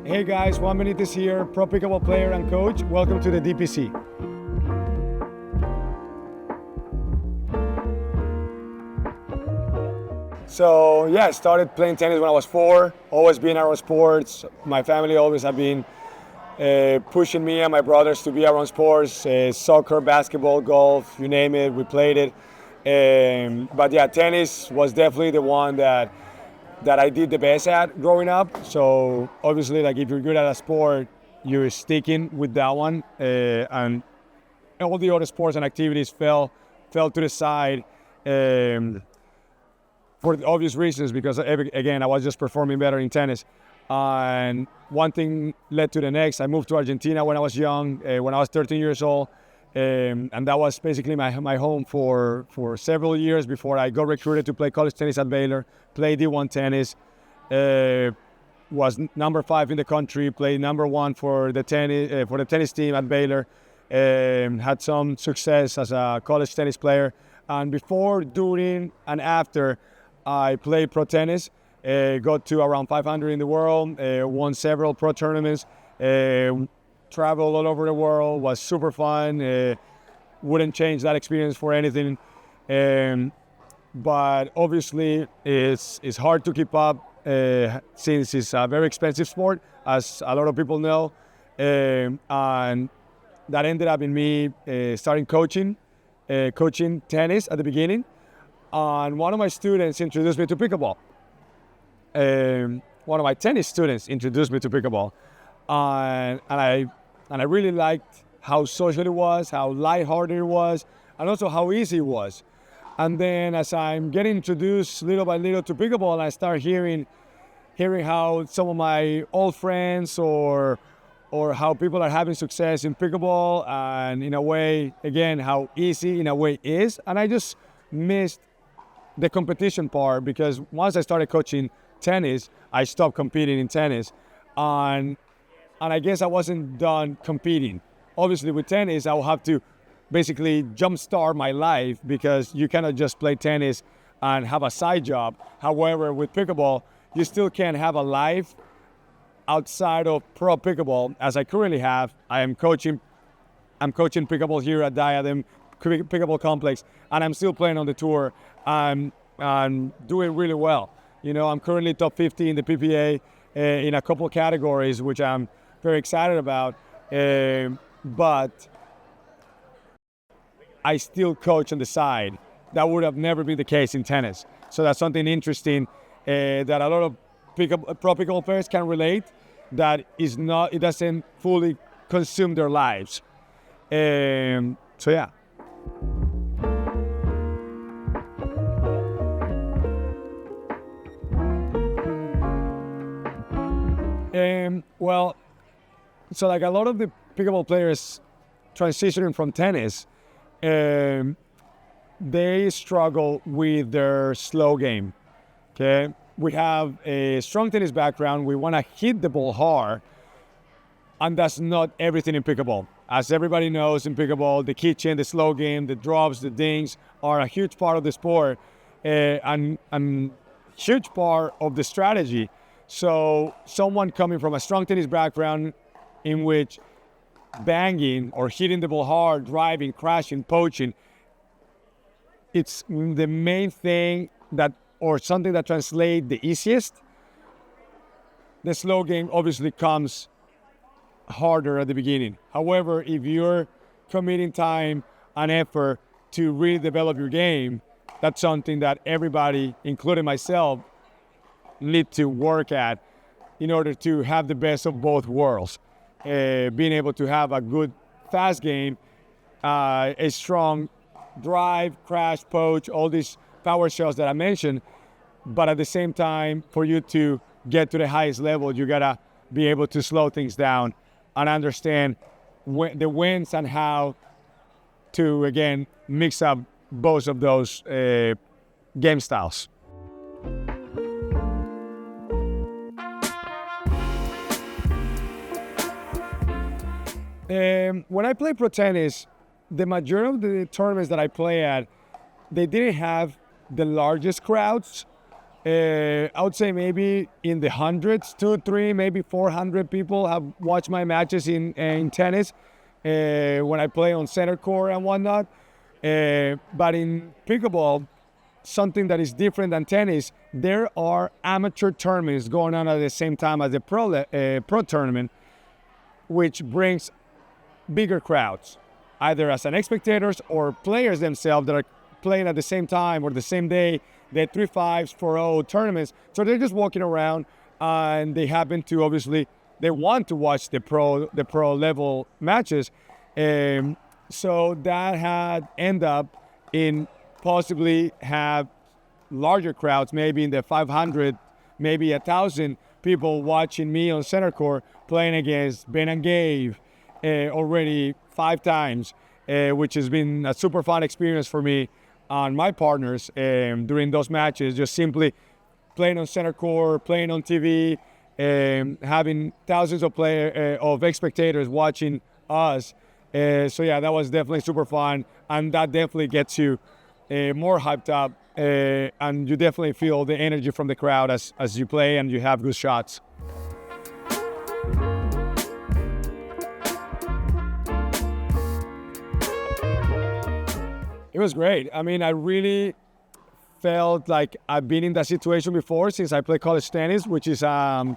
Hey guys, Juan Benitez here, pro pickleball player and coach. Welcome to the DPC. So yeah, I started playing tennis when I was 4, always been around sports. My family always have been pushing me and my brothers to be around sports, soccer, basketball, golf, you name it, we played it. But yeah, tennis was definitely the one that I did the best at growing up. So obviously, like if you're good at a sport, you're sticking with that one, and all the other sports and activities fell to the side for the obvious reasons, because again, I was just performing better in tennis. And one thing led to the next. I moved to Argentina when I was young, when I was 13 years old. And that was basically my home for several years before I got recruited to play college tennis at Baylor, played D1 tennis, was number 5 in the country, played number 1 for the tennis team at Baylor, had some success as a college tennis player. And before, during, and after, I played pro tennis, got to around 500 in the world, won several pro tournaments, traveled all over the world, was super fun, wouldn't change that experience for anything. But obviously it's hard to keep up since it's a very expensive sport, as a lot of people know. And that ended up in me starting coaching tennis at the beginning. And one of my students introduced me to pickleball. One of my tennis students introduced me to pickleball. And I really liked how social it was, how lighthearted it was, and also how easy it was. And then as I'm getting introduced little by little to pickleball, I start hearing how some of my old friends or how people are having success in pickleball, and in a way, again, how easy in a way is. And I just missed the competition part, because once I started coaching tennis, I stopped competing in tennis. And I guess I wasn't done competing. Obviously, with tennis, I will have to basically jumpstart my life, because you cannot just play tennis and have a side job. However, with pickleball, you still can have a life outside of pro pickleball, as I currently have. I'm coaching pickleball here at Diadem Pickleball Complex, and I'm still playing on the tour. I'm doing really well. You know, I'm currently top 50 in the PPA in a couple of categories, which I'm very excited about, but I still coach on the side. That would have never been the case in tennis. So that's something interesting that a lot of pro pickleball players can relate, that it doesn't fully consume their lives. So yeah. Well, so like a lot of the pickleball players transitioning from tennis, they struggle with their slow game. Okay, we have a strong tennis background. We want to hit the ball hard, and that's not everything in pickleball. As everybody knows, in pickleball, the kitchen, the slow game, the drops, the dings are a huge part of the sport, and huge part of the strategy. So someone coming from a strong tennis background, in which banging or hitting the ball hard, driving, crashing, poaching, it's the main thing or something that translates the easiest. The slow game obviously comes harder at the beginning. However, if you're committing time and effort to really develop your game, that's something that everybody, including myself, need to work at in order to have the best of both worlds. Being able to have a good fast game, a strong drive, crash, poach, all these power shots that I mentioned, but at the same time, for you to get to the highest level, you gotta be able to slow things down and understand the wins and how to, again, mix up both of those game styles. When I play pro tennis, the majority of the tournaments that I play at, they didn't have the largest crowds, I would say maybe in the hundreds, 200, 300, maybe 400 people have watched my matches in tennis when I play on center court and whatnot. But in pickleball, something that is different than tennis, there are amateur tournaments going on at the same time as the pro tournament, which brings bigger crowds, either as an spectators or players themselves that are playing at the same time or the same day. They're 3-5s, 4-0 tournaments, so they're just walking around, and they happen to obviously they want to watch the pro level matches, so that had end up in possibly have larger crowds, maybe in the 500, maybe 1,000 people watching me on center court playing against Ben and Gabe already 5 times, which has been a super fun experience for me and my partners during those matches, just simply playing on center court, playing on TV, having thousands of spectators watching us. So yeah, that was definitely super fun, and that definitely gets you more hyped up, and you definitely feel the energy from the crowd as you play and you have good shots. It was great. I mean, I really felt like I've been in that situation before since I play college tennis, which is a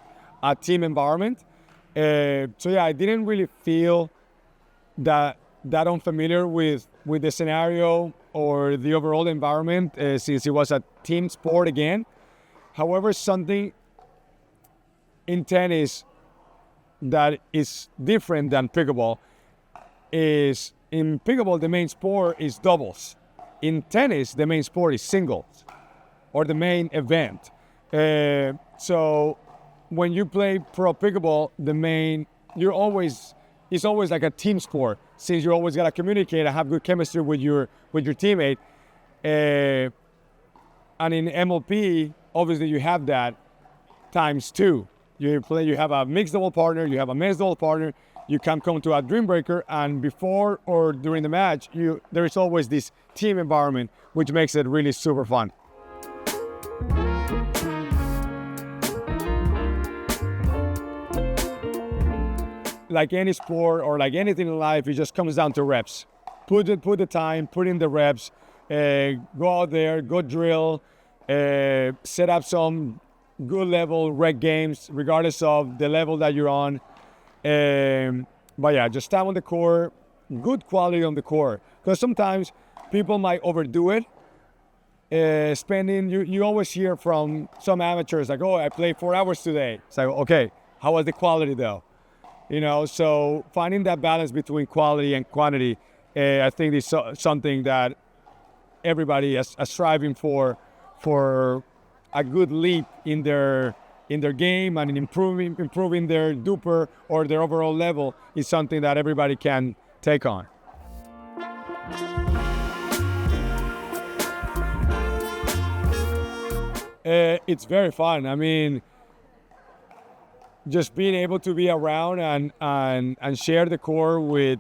team environment. So yeah, I didn't really feel that unfamiliar with the scenario or the overall environment since it was a team sport again. However, something in tennis that is different than pickleball is in pickleball, the main sport is doubles. In tennis, the main sport is singles, or the main event. So when you play pro pickleball, it's always like a team sport, since you always gotta communicate and have good chemistry with your teammate. And in MLP, obviously you have that times 2. You have a mixed double partner, you have a men's double partner. You can come to a dream breaker, and before or during the match, there is always this team environment, which makes it really super fun. Like any sport or like anything in life, it just comes down to reps. Put the time, put in the reps, go out there, go drill, set up some good level rec games, regardless of the level that you're on. But yeah, just stand on the court, good quality on the court. Because sometimes people might overdo it. You always hear from some amateurs like, oh, I played 4 hours today. It's like, okay, how was the quality though? So finding that balance between quality and quantity, I think is something that everybody is striving for a good leap in their game, and in improving their duper or their overall level is something that everybody can take on. It's very fun. I mean, just being able to be around and share the court with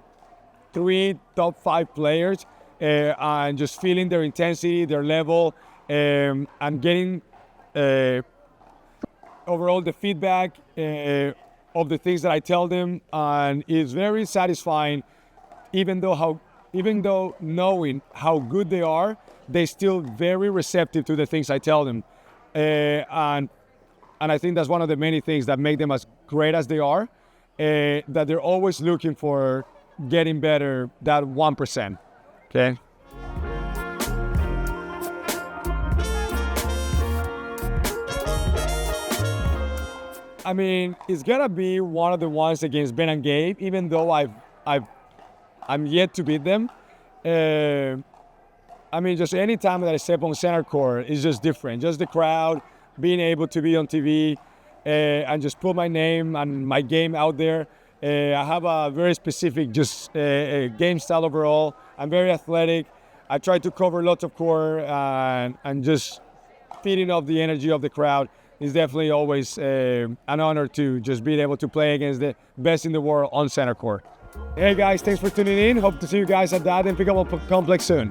3 top 5 players, and just feeling their intensity, their level, and getting overall the feedback of the things that I tell them, and it's very satisfying. Even though knowing how good they are, they're still very receptive to the things I tell them, and I think that's one of the many things that make them as great as they are, that they're always looking for getting better, that 1%. Okay. I mean, it's gonna be one of the ones against Ben and Gabe, even though I'm yet to beat them. I mean, just any time that I step on center court is just different. Just the crowd, being able to be on TV, and just put my name and my game out there. I have a very specific game style overall. I'm very athletic. I try to cover lots of court, and just feeding off the energy of the crowd. It's definitely always an honor to just be able to play against the best in the world on center court. Hey guys, thanks for tuning in. Hope to see you guys at Diadem Pickleball Complex soon.